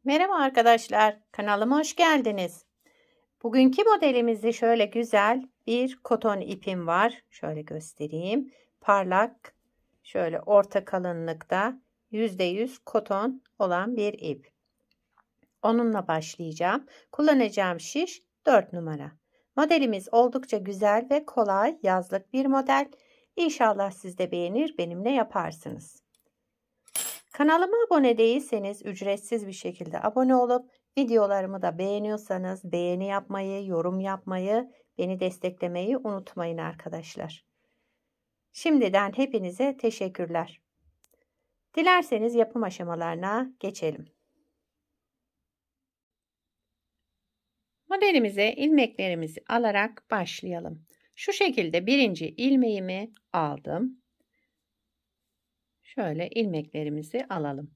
Merhaba arkadaşlar, kanalıma hoş geldiniz. Bugünkü modelimizde şöyle güzel bir koton ipim var. Şöyle göstereyim. Parlak, şöyle orta kalınlıkta %100 koton olan bir ip. Onunla başlayacağım. Kullanacağım şiş 4 numara. Modelimiz oldukça güzel ve kolay yazlık bir model. İnşallah siz de beğenir, benimle yaparsınız. Kanalıma abone değilseniz ücretsiz bir şekilde abone olup videolarımı da beğeniyorsanız beğeni yapmayı, yorum yapmayı, beni desteklemeyi unutmayın arkadaşlar. Şimdiden hepinize teşekkürler. Dilerseniz yapım aşamalarına geçelim. Modelimize ilmeklerimizi alarak başlayalım. Şu şekilde birinci ilmeğimi aldım. Şöyle ilmeklerimizi alalım.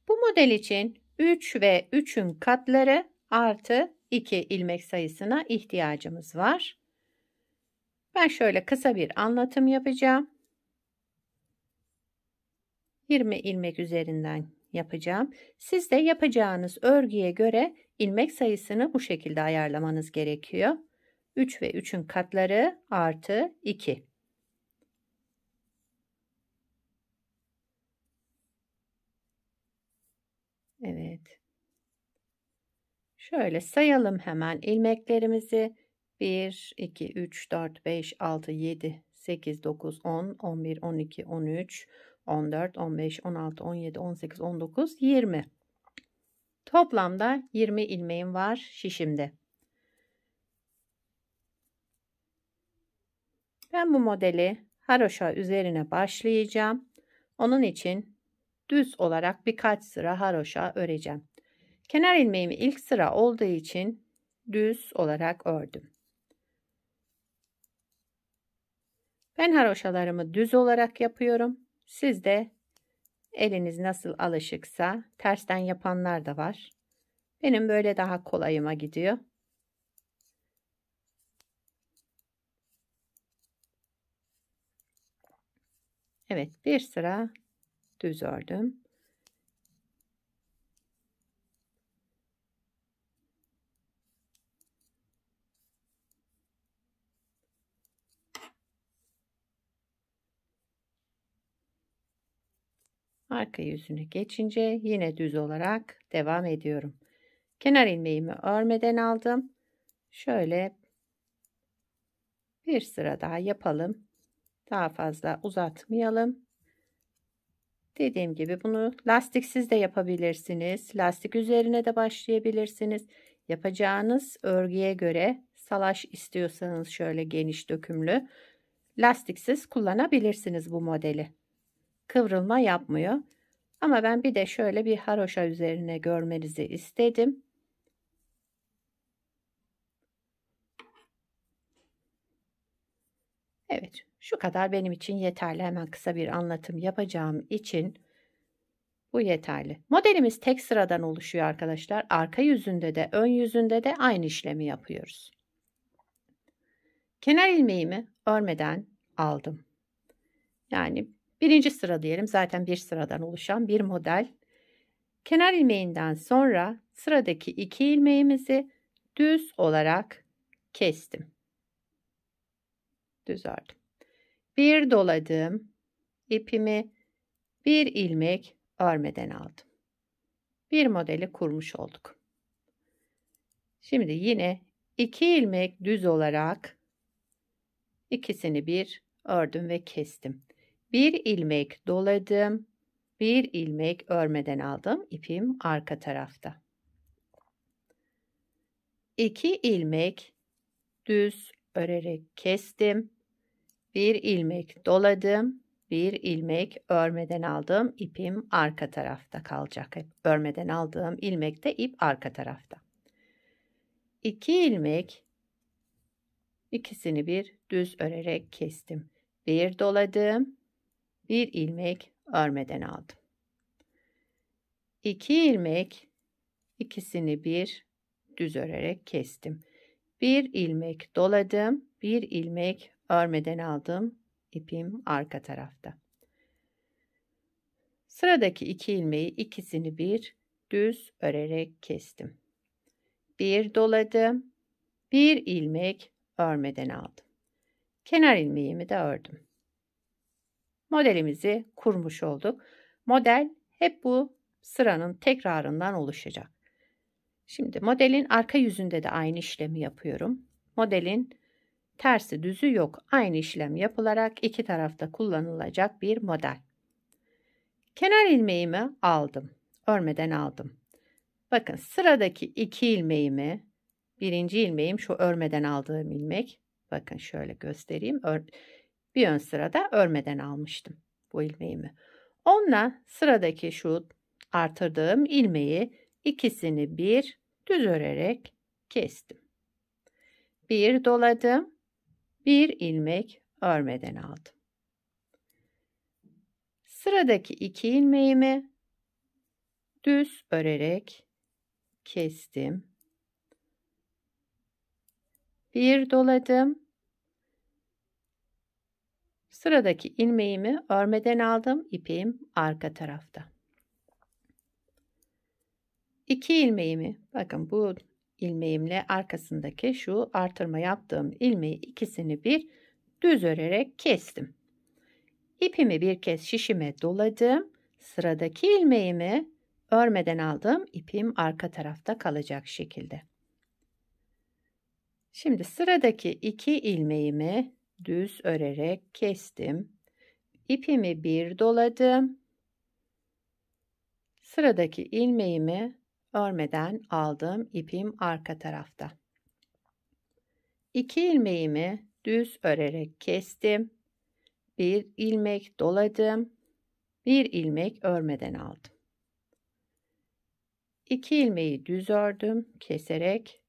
Bu model için 3 ve 3'ün katları artı 2 ilmek sayısına ihtiyacımız var. Ben şöyle kısa bir anlatım yapacağım. 20 ilmek üzerinden yapacağım. Siz de yapacağınız örgüye göre ilmek sayısını bu şekilde ayarlamanız gerekiyor. 3 ve 3'ün katları artı 2. Evet. Şöyle sayalım hemen ilmeklerimizi. 1, 2, 3, 4, 5, 6, 7, 8, 9, 10, 11, 12, 13, 14, 15, 16, 17, 18, 19, 20. Toplamda 20 ilmeğim var şişimde. Ben bu modeli haroşa üzerine başlayacağım. Onun için düz olarak birkaç sıra haroşa öreceğim. Kenar ilmeğimi ilk sıra olduğu için düz olarak ördüm. Ben haroşalarımı düz olarak yapıyorum. Siz de eliniz nasıl alışıksa tersten yapanlar da var. Benim böyle daha kolayıma gidiyor. Evet, bir sıra düz ördüm. Arka yüzünü geçince yine düz olarak devam ediyorum. Kenar ilmeğimi örmeden aldım. Şöyle bir sıra daha yapalım. Daha fazla uzatmayalım. Dediğim gibi bunu lastiksiz de yapabilirsiniz. Lastik üzerine de başlayabilirsiniz. Yapacağınız örgüye göre salaş istiyorsanız şöyle geniş dökümlü lastiksiz kullanabilirsiniz bu modeli. Kıvrılma yapmıyor. Ama ben bir de şöyle bir haroşa üzerine görmenizi istedim. Evet, şu kadar benim için yeterli. Hemen kısa bir anlatım yapacağım için bu yeterli. Modelimiz tek sıradan oluşuyor arkadaşlar. Arka yüzünde de ön yüzünde de aynı işlemi yapıyoruz. Kenar ilmeğimi örmeden aldım. Yani birinci sıra diyelim, zaten bir sıradan oluşan bir model. Kenar ilmeğinden sonra sıradaki 2 ilmeğimizi düz olarak kestim. Düz ördüm. Bir doladım. İpimi bir ilmek örmeden aldım. Bir modeli kurmuş olduk. Şimdi yine 2 ilmek düz olarak ikisini bir ördüm ve kestim. Bir ilmek doladım. Bir ilmek örmeden aldım. İpim arka tarafta. 2 ilmek düz örerek kestim. Bir ilmek doladım. Bir ilmek örmeden aldım. İpim arka tarafta kalacak. Hep örmeden aldığım ilmekte ip arka tarafta. 2 ilmek, ikisini bir düz örerek kestim. Bir doladım. Bir ilmek örmeden aldım. 2 ilmek, ikisini bir düz örerek kestim. Bir ilmek doladım. Bir ilmek örmeden aldım. İpim arka tarafta. Sıradaki 2 ilmeği ikisini bir düz örerek kestim. Bir doladım. Bir ilmek örmeden aldım. Kenar ilmeğimi de ördüm. Modelimizi kurmuş olduk. Model hep bu sıranın tekrarından oluşacak. Şimdi modelin arka yüzünde de aynı işlemi yapıyorum. Modelin tersi düzü yok. Aynı işlem yapılarak iki tarafta kullanılacak bir model. Kenar ilmeğimi aldım. Örmeden aldım. Bakın sıradaki iki ilmeğimi, birinci ilmeğim şu örmeden aldığım ilmek. Bakın şöyle göstereyim. Bir ön sırada örmeden almıştım bu ilmeğimi. Onunla sıradaki şu artırdığım ilmeği ikisini bir düz örerek kestim. Bir doladım. Bir ilmek örmeden aldım. Sıradaki iki ilmeğimi düz örerek kestim. Bir doladım. Sıradaki ilmeğimi örmeden aldım. İpim arka tarafta. İki ilmeğimi, bakın bu ilmeğimle arkasındaki şu artırma yaptığım ilmeği ikisini bir düz örerek kestim. İpimi bir kez şişime doladım. Sıradaki ilmeğimi örmeden aldım. İpim arka tarafta kalacak şekilde. Şimdi sıradaki iki ilmeğimi düz örerek kestim. İpimi bir doladım. Sıradaki ilmeğimi örmeden aldım. İpim arka tarafta. İki ilmeğimi düz örerek kestim. Bir ilmek doladım. Bir ilmek örmeden aldım. İki ilmeği düz ördüm keserek.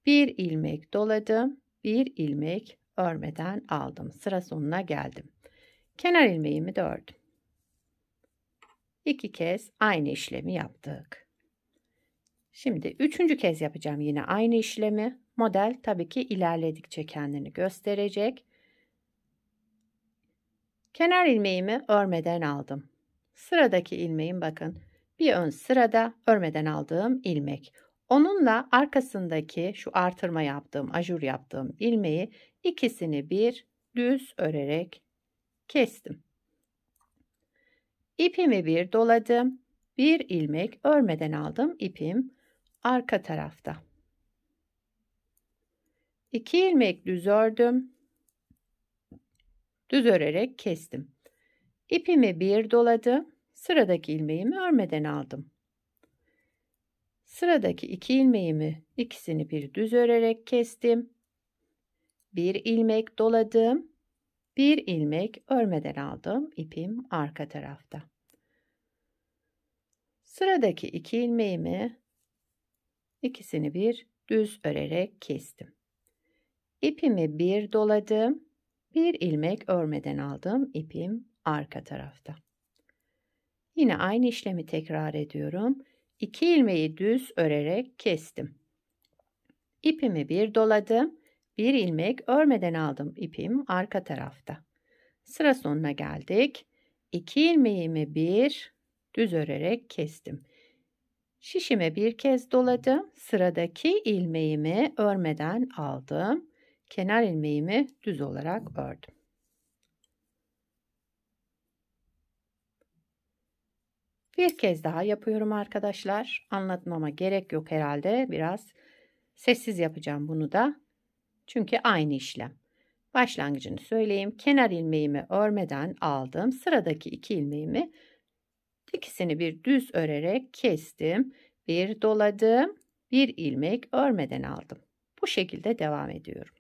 Bir ilmek doladım. Bir ilmek örmeden aldım. Sıra sonuna geldim. Kenar ilmeğimi de ördüm. İki kez aynı işlemi yaptık. Şimdi üçüncü kez yapacağım yine aynı işlemi. Model tabii ki ilerledikçe kendini gösterecek. Kenar ilmeğimi örmeden aldım. Sıradaki ilmeğim bakın bir ön sırada örmeden aldığım ilmek. Onunla arkasındaki şu artırma yaptığım, ajur yaptığım ilmeği ikisini bir düz örerek kestim. İpimi bir doladım. Bir ilmek örmeden aldım. İpim arka tarafta. İki ilmek düz ördüm. Düz örerek kestim. İpimi bir doladım. Sıradaki ilmeğimi örmeden aldım. Sıradaki iki ilmeğimi ikisini bir düz örerek kestim. Bir ilmek doladım. Bir ilmek örmeden aldım. İpim arka tarafta. Sıradaki iki ilmeğimi ikisini bir düz örerek kestim. İpimi bir doladım. Bir ilmek örmeden aldım. İpim arka tarafta. Yine aynı işlemi tekrar ediyorum. İki ilmeği düz örerek kestim. İpimi bir doladım. Bir ilmek örmeden aldım. İpim arka tarafta. Sıra sonuna geldik. İki ilmeğimi bir düz örerek kestim. Şişime bir kez doladım. Sıradaki ilmeğimi örmeden aldım. Kenar ilmeğimi düz olarak ördüm. Bir kez daha yapıyorum arkadaşlar. Anlatmama gerek yok herhalde. Biraz sessiz yapacağım bunu da. Çünkü aynı işlem. Başlangıcını söyleyeyim. Kenar ilmeğimi örmeden aldım. Sıradaki iki ilmeğimi ikisini bir düz örerek kestim. Bir doladım. Bir ilmek örmeden aldım. Bu şekilde devam ediyorum.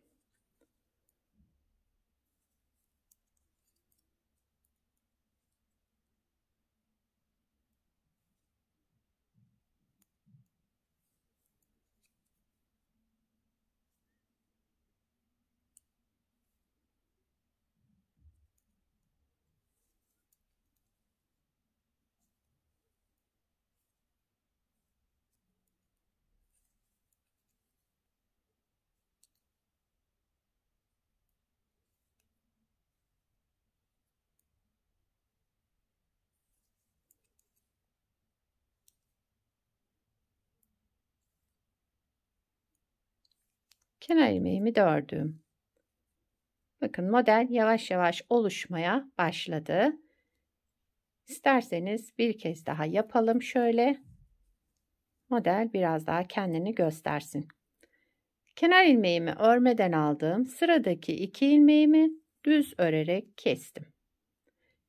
Kenar ilmeğimi de ördüm. Bakın model yavaş yavaş oluşmaya başladı. İsterseniz bir kez daha yapalım şöyle. Model biraz daha kendini göstersin. Kenar ilmeğimi örmeden aldığım sıradaki 2 ilmeğimi düz örerek kestim.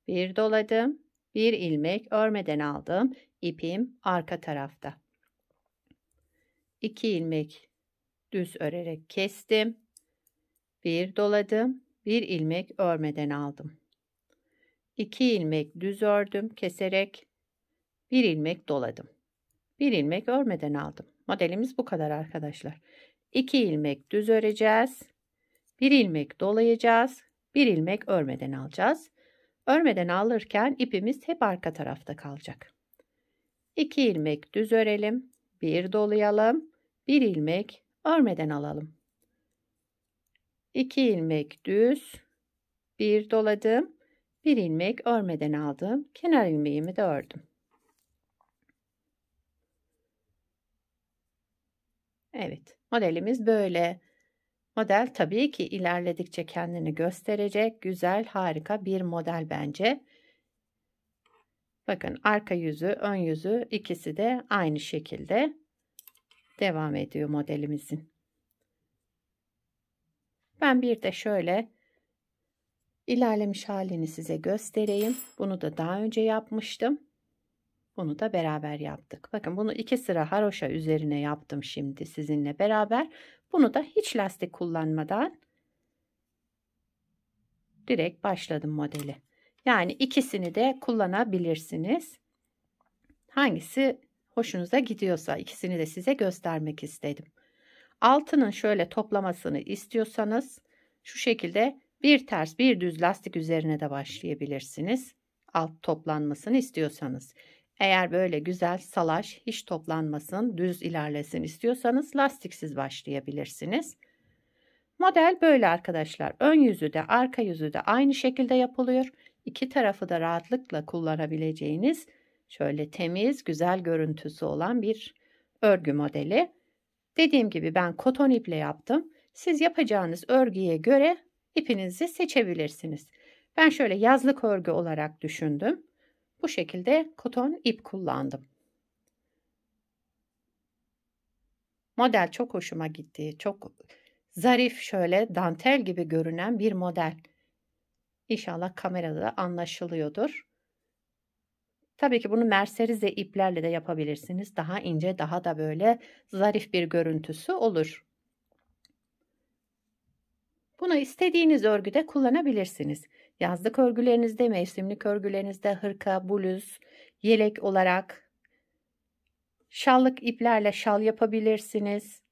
Bir doladım. Bir ilmek örmeden aldım. İpim arka tarafta. 2 ilmek düz örerek kestim. Bir doladım. Bir ilmek örmeden aldım. 2 ilmek düz ördüm keserek. Bir ilmek doladım. Bir ilmek örmeden aldım. Modelimiz bu kadar arkadaşlar. 2 ilmek düz öreceğiz. Bir ilmek dolayacağız. Bir ilmek örmeden alacağız. Örmeden alırken ipimiz hep arka tarafta kalacak. 2 ilmek düz örelim. Bir dolayalım. Bir ilmek örmeden alalım. 2 ilmek düz. Bir doladım. Bir ilmek örmeden aldım. Kenar ilmeğimi de ördüm. Evet, modelimiz böyle. Model tabii ki ilerledikçe kendini gösterecek. Güzel, harika bir model bence. Bakın arka yüzü, ön yüzü ikisi de aynı şekilde devam ediyor modelimizin. Ben bir de şöyle ilerlemiş halini size göstereyim. Bunu da daha önce yapmıştım. Bunu da beraber yaptık. Bakın bunu 2 sıra haroşa üzerine yaptım şimdi sizinle beraber. Bunu da hiç lastik kullanmadan direkt başladım modeli. Yani ikisini de kullanabilirsiniz. Hangisi hoşunuza gidiyorsa ikisini de size göstermek istedim. Altının şöyle toplamasını istiyorsanız şu şekilde bir ters bir düz lastik üzerine de başlayabilirsiniz. Alt toplanmasını istiyorsanız. Eğer böyle güzel salaş hiç toplanmasın düz ilerlesin istiyorsanız lastiksiz başlayabilirsiniz. Model böyle arkadaşlar. Ön yüzü de arka yüzü de aynı şekilde yapılıyor. İki tarafı da rahatlıkla kullanabileceğiniz şöyle temiz güzel görüntüsü olan bir örgü modeli. Dediğim gibi ben koton iple yaptım. Siz yapacağınız örgüye göre ipinizi seçebilirsiniz. Ben şöyle yazlık örgü olarak düşündüm. Bu şekilde koton ip kullandım. Model çok hoşuma gitti. Çok zarif şöyle dantel gibi görünen bir model. İnşallah kamerada da anlaşılıyordur. Tabii ki bunu merserize iplerle de yapabilirsiniz. Daha ince, daha da böyle zarif bir görüntüsü olur. Bunu istediğiniz örgüde kullanabilirsiniz. Yazlık örgülerinizde, mevsimlik örgülerinizde hırka, bluz, yelek olarak şallık iplerle şal yapabilirsiniz.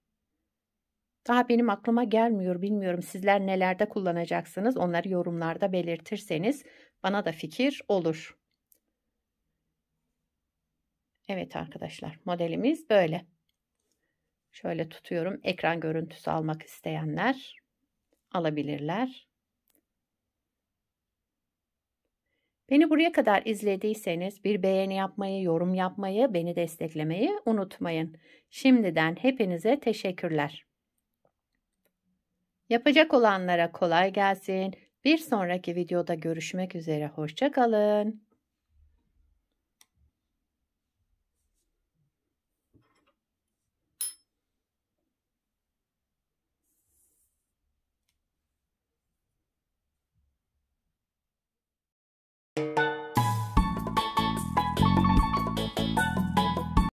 Daha benim aklıma gelmiyor, bilmiyorum sizler nelerde kullanacaksınız. Onları yorumlarda belirtirseniz bana da fikir olur. Evet arkadaşlar, modelimiz böyle. Şöyle tutuyorum. Ekran görüntüsü almak isteyenler alabilirler. Beni buraya kadar izlediyseniz bir beğeni yapmayı, yorum yapmayı, beni desteklemeyi unutmayın. Şimdiden hepinize teşekkürler. Yapacak olanlara kolay gelsin. Bir sonraki videoda görüşmek üzere. Hoşça kalın.